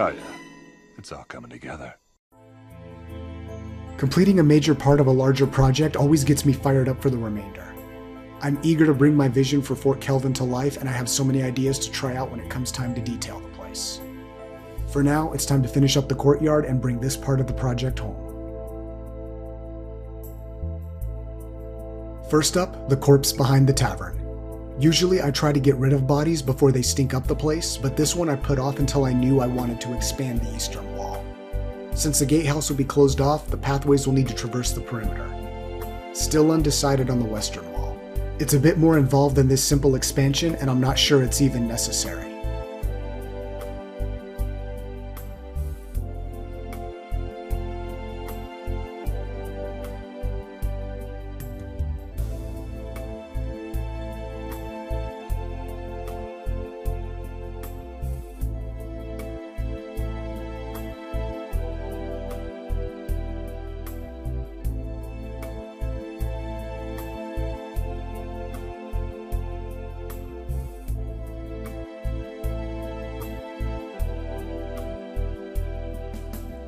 Oh yeah, it's all coming together. Completing a major part of a larger project always gets me fired up for the remainder. I'm eager to bring my vision for Fort Kelvin to life, and I have so many ideas to try out when it comes time to detail the place. For now, it's time to finish up the courtyard and bring this part of the project home. First up, the corpse behind the tavern. Usually I try to get rid of bodies before they stink up the place, but this one I put off until I knew I wanted to expand the eastern wall. Since the gatehouse will be closed off, the pathways will need to traverse the perimeter. Still undecided on the western wall. It's a bit more involved than this simple expansion, and I'm not sure it's even necessary.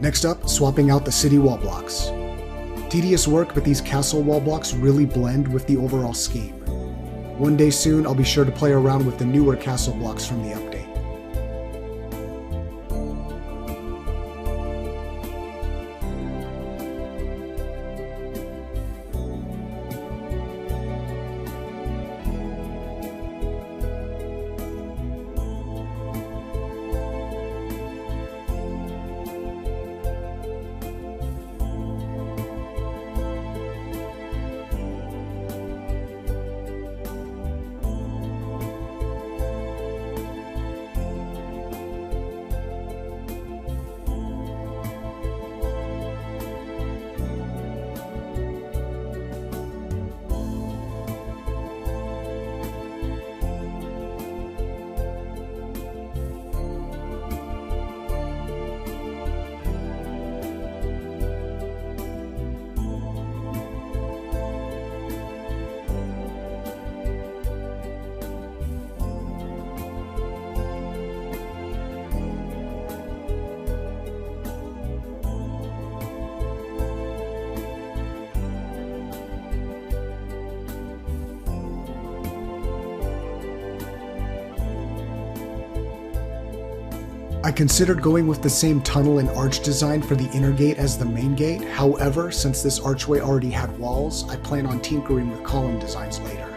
Next up, swapping out the city wall blocks. Tedious work, but these castle wall blocks really blend with the overall scheme. One day soon, I'll be sure to play around with the newer castle blocks from the update. I considered going with the same tunnel and arch design for the inner gate as the main gate. However, since this archway already had walls, I plan on tinkering with column designs later.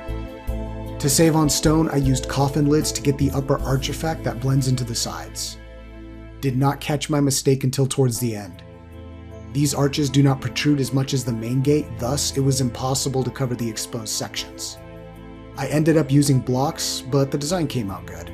To save on stone, I used coffin lids to get the upper arch effect that blends into the sides. Did not catch my mistake until towards the end. These arches do not protrude as much as the main gate, thus it was impossible to cover the exposed sections. I ended up using blocks, but the design came out good.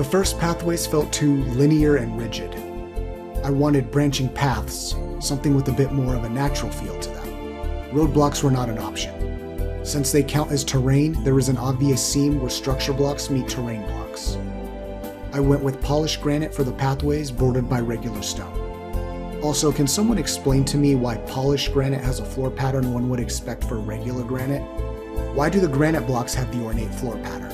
The first pathways felt too linear and rigid. I wanted branching paths, something with a bit more of a natural feel to them. Roadblocks were not an option. Since they count as terrain, there is an obvious seam where structure blocks meet terrain blocks. I went with polished granite for the pathways bordered by regular stone. Also, can someone explain to me why polished granite has a floor pattern one would expect for regular granite? Why do the granite blocks have the ornate floor pattern?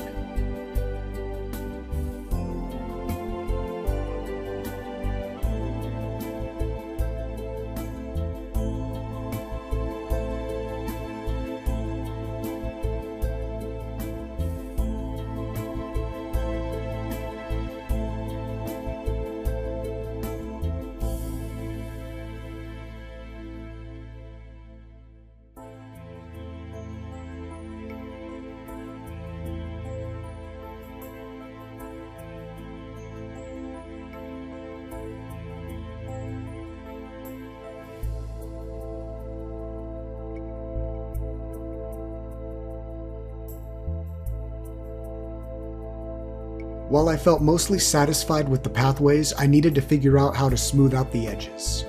While I felt mostly satisfied with the pathways, I needed to figure out how to smooth out the edges.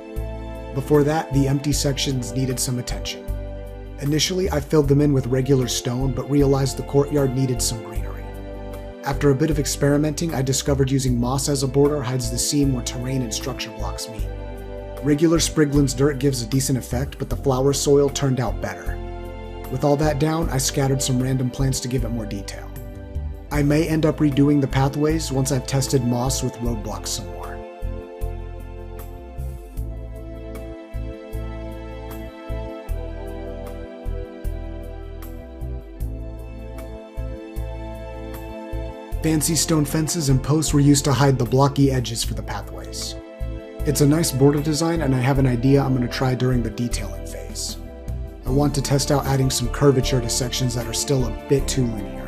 Before that, the empty sections needed some attention. Initially, I filled them in with regular stone, but realized the courtyard needed some greenery. After a bit of experimenting, I discovered using moss as a border hides the seam where terrain and structure blocks meet. Regular Spriglin's dirt gives a decent effect, but the flower soil turned out better. With all that down, I scattered some random plants to give it more detail. I may end up redoing the pathways once I've tested moss with roadblocks some more. Fancy stone fences and posts were used to hide the blocky edges for the pathways. It's a nice border design, and I have an idea I'm going to try during the detailing phase. I want to test out adding some curvature to sections that are still a bit too linear.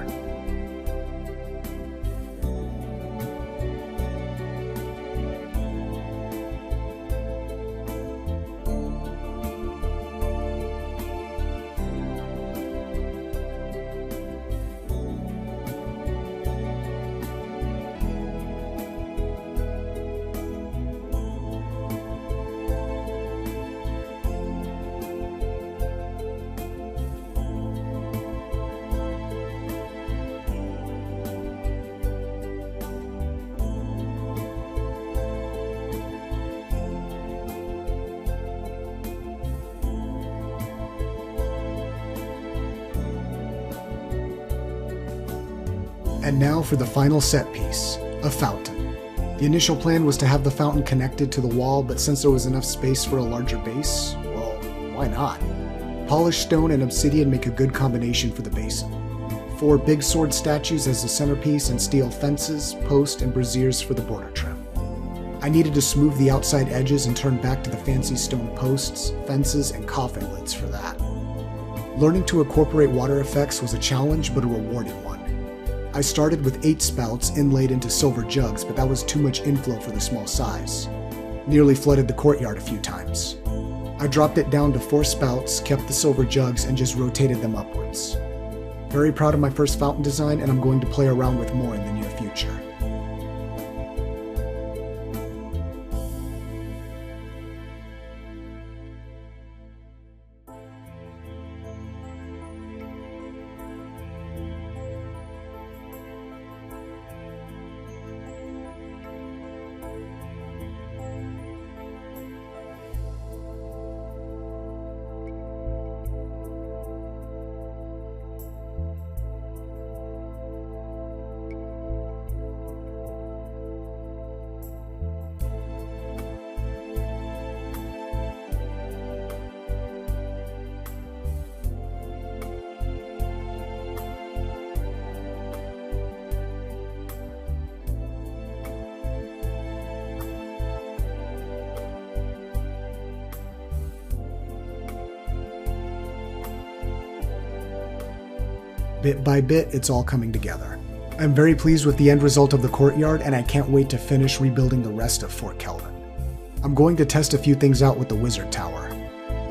And now for the final set piece, a fountain. The initial plan was to have the fountain connected to the wall, but since there was enough space for a larger base, well, why not? Polished stone and obsidian make a good combination for the basin. 4 big sword statues as the centerpiece and steel fences, posts, and braziers for the border trim. I needed to smooth the outside edges and turn back to the fancy stone posts, fences, and coffin lids for that. Learning to incorporate water effects was a challenge, but a rewarding one. I started with 8 spouts inlaid into silver jugs, but that was too much inflow for the small size. Nearly flooded the courtyard a few times. I dropped it down to 4 spouts, kept the silver jugs, and just rotated them upwards. Very proud of my first fountain design, and I'm going to play around with more in the near future. Bit by bit, it's all coming together. I'm very pleased with the end result of the courtyard, and I can't wait to finish rebuilding the rest of Fort Kelvin. I'm going to test a few things out with the wizard tower.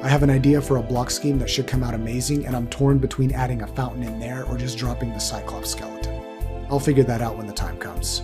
I have an idea for a block scheme that should come out amazing, and I'm torn between adding a fountain in there or just dropping the Cyclops skeleton. I'll figure that out when the time comes.